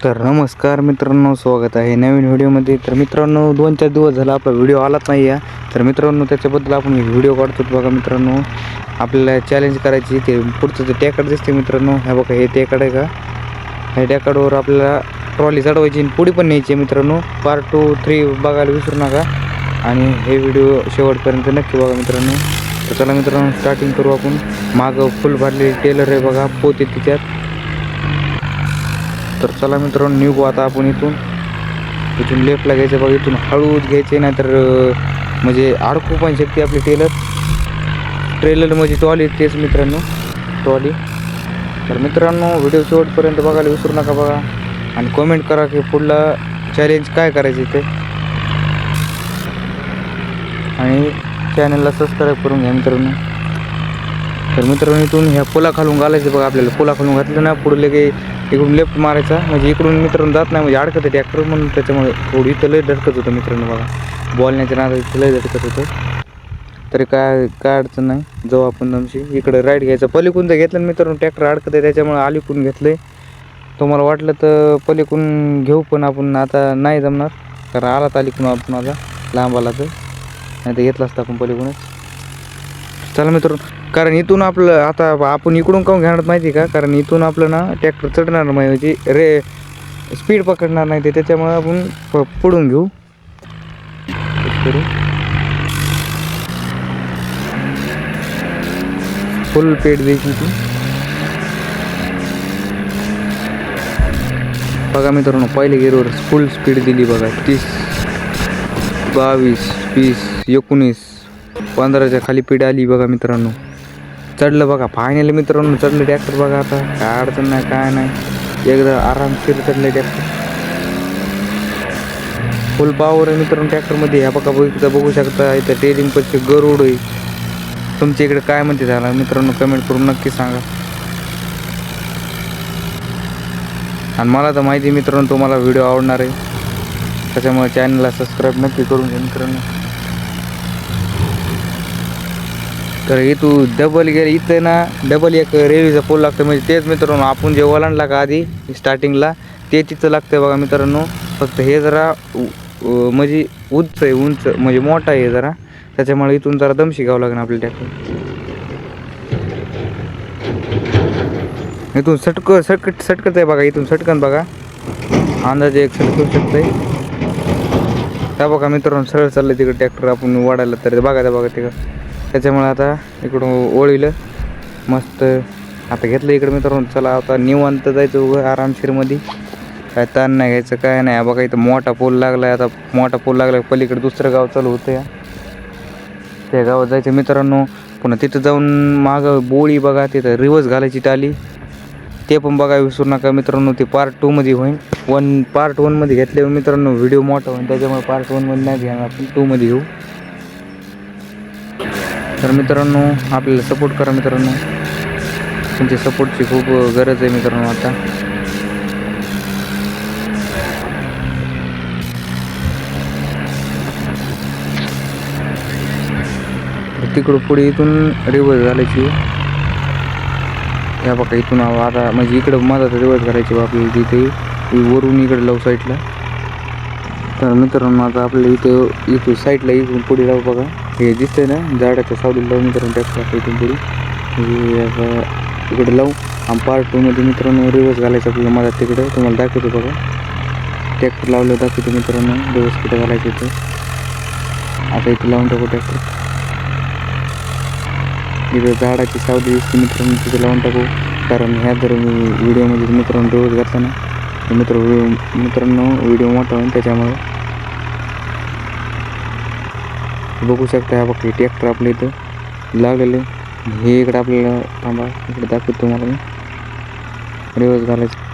तर नमस्कार मित्रांनो, स्वागत आहे नवीन व्हिडिओमध्ये. तर मित्रांनो, 2-4 दिवस झाला आपला व्हिडिओ आलाच नाही आहे. तर मित्रांनो, त्याच्याबद्दल आपण व्हिडिओ काढतो. बघा मित्रांनो, आपल्याला चॅलेंज करायची. ते पुढचं जे टेकड दिसते मित्रांनो, ह्या बघा हे टेकड आहे का, ह्या टेकडवर आपल्याला ट्रॉली चढवायची आणि पुढे पण न्यायची आहे मित्रांनो. पार्ट 2, 3 बघायला विसरू नका आणि हे व्हिडिओ शेवटपर्यंत नक्की बघा मित्रांनो. तर चला मित्रांनो, स्टार्टिंग करू आपण. मागं फुल भरलेली टेलर आहे बघा, पोते तिच्यात. तर चला मित्रांनो, निघू आता आपण इथून लेफ्टला घ्यायचं बघा. इथून हळूच घ्यायचे, नाहीतर म्हणजे अडकू पण शकते आपली ट्रेलर म्हणजे ट्रॉली, तेच मित्रांनो ट्रॉली. तर मित्रांनो, व्हिडिओ शेवटपर्यंत बघायला विसरू नका बघा आणि कमेंट करा की पुढला चॅलेंज काय करायचं ते, आणि चॅनलला सबस्क्राईब करून घ्या मित्रांनो. तर मित्रांनो, इथून ह्या पुला खालून घालायचं बघा. आपल्याला पुला खालून घातलं ना, पुढे की इकडून लेफ्ट मारायचा, म्हणजे इकडून मित्रांनो जात नाही, म्हणजे अडकतं ट्रॅक्टर म्हणून. त्याच्यामुळे थोडी इथं लय धडकत होतं मित्रांनो बघा, बोलण्याच्या नादात इथं लय धडकत होतं. तरी काय अडचण नाही, जाऊ आपण आमची. इकडं राईट घ्यायचं. पलीकडून जर घेतलं ना मित्रांनो, ट्रॅक्टर अडकत आहे, त्याच्यामुळे अलीकडून घेतलं आहे. तुम्हाला वाटलं तर पलीकडून घेऊ, पण आपण आता नाही जमणार, कारण आलात अलीकडून आपण आता लांब आला तर, नाही तर घेतलं असतं आपण पलीकडूनच. चला मित्रांनो, कारण इथून आपलं आता आपण इकडून काहून घेणार माहिती का, कारण इथून आपलं ना ट्रॅक्टर चढणार नाही, म्हणजे स्पीड पकडणार नाही ते, त्याच्यामुळे आपण पुढून घेऊ. फुल पेड द्यायची ती बघा मित्रांनो. पहिले गिअरवर फुल स्पीड दिली बघा. 30, 22, 20, 19, 15च्या खाली पीड आली बघा मित्रांनो. चढलं बघा फायनली मित्रांनो, चढलं ट्रॅक्टर बघा. आता काय अडचण नाही, काय नाही, एकदा आरामशीर चढलं ट्रॅक्टर. फुल पॉवर आहे मित्रांनो ट्रॅक्टरमध्ये. ह्या बघा बघू शकता, इथं टेरिंग पक्षी गरुड आहे. तुमच्या इकडे काय म्हणते झाला मित्रांनो, कमेंट करून नक्की सांगा. आणि मला तर माहिती मित्रांनो तुम्हाला व्हिडिओ आवडणार आहे, त्याच्यामुळे चॅनलला सबस्क्राईब नक्की करून घ्या मित्रांनो. तर इथून डबल गेअर, इथं ना डबल एक रेल्वेचा पोल लागतं, म्हणजे तेच मित्रांनो आपण जे ओलांडला का आधी स्टार्टिंगला, ते तिथं लागतं बघा मित्रांनो. फक्त हे जरा म्हणजे उंच आहे, उंच म्हणजे मोठा आहे जरा, त्याच्यामुळे इथून जरा दम शिकावं लागेल आपल्या ट्रॅक्टर. इथून सटकत आहे बघा, इथून सटकन बघा, अंदाजे एक सटकू शकतंय. त्या बघा मित्रांनो, सरळ चाललं तिकडे ट्रॅक्टर आपण वाढायला, तर बघा त्या बघा तिकडं. त्याच्यामुळे आता इकडून ओळीलं मस्त. आता घेतलं इकडं मित्रांनो. चला आता निवांत जायचं उभं आरामशीरमध्ये, काय ताण नाही घ्यायचं, काय नाही. बघा इथं मोठा पूल लागला आहे. आता मोठा पूल लागला, पलीकडे दुसरं गाव चालू होतं या, त्या गावात जायचं मित्रांनो. पुन्हा तिथं जाऊन मागं बोळी बघा, तिथं रिवर्स घालायची टाली, ते पण बघा विसरू नका मित्रांनो. ते पार्ट 2 मध्ये होईल. पार्ट 1 मध्ये घेतल्यावर मित्रांनो व्हिडिओ मोठा होईल, त्याच्यामुळे पार्ट 1 मध्ये नाही घेणार, आपण 2 मध्ये घेऊ. तर मित्रांनो, आपल्याला सपोर्ट करा मित्रांनो, तुमच्या सपोर्टची खूप गरज आहे मित्रांनो आता. तिकडं पुढे इथून रिवर्स घालायची. ह्या बघा इथून आता म्हणजे इकडं माझा रिवर्स घालायची आपल्याला, तिथे वरून इकडे लव साईडला. तर मित्रांनो, आता आपल्या इथं साईडला इथून पुढे जाऊ बघा. हे दिसतंय ना झाडाच्या सावलीला लावून मित्रांनो ट्रॅक्टर, आपल्या इथून पुढे इकडे लावू. आणि पार्ट 2 मध्ये मित्रांनो रिवर्स घालायचं आपल्याला. माझा तिकडे तुम्हाला दाखवतो बघा, ट्रॅक्टर लावलं दाखवतो मित्रांनो, रिवर्स कुठं घालायचं इथं. आता इथं लावून टाकू ट्रॅक्टर. इथं झाडाची सावली दिसते मित्रांनो, तिथे लावून टाकू. कारण ह्या जर व्हिडिओमध्ये मित्रांनो रिवर्स घातला ना मित्रांनो व्हिडिओ मोठा होईल, त्याच्यामुळे बघू शकता. ह्या बघा ट्रॅक्टर आपल्या इथं लागलेलं आहे. हे इकडं आपल्याला थांबा, इकडे दाखवतो तुम्हाला मी रिवर्स घालायचं.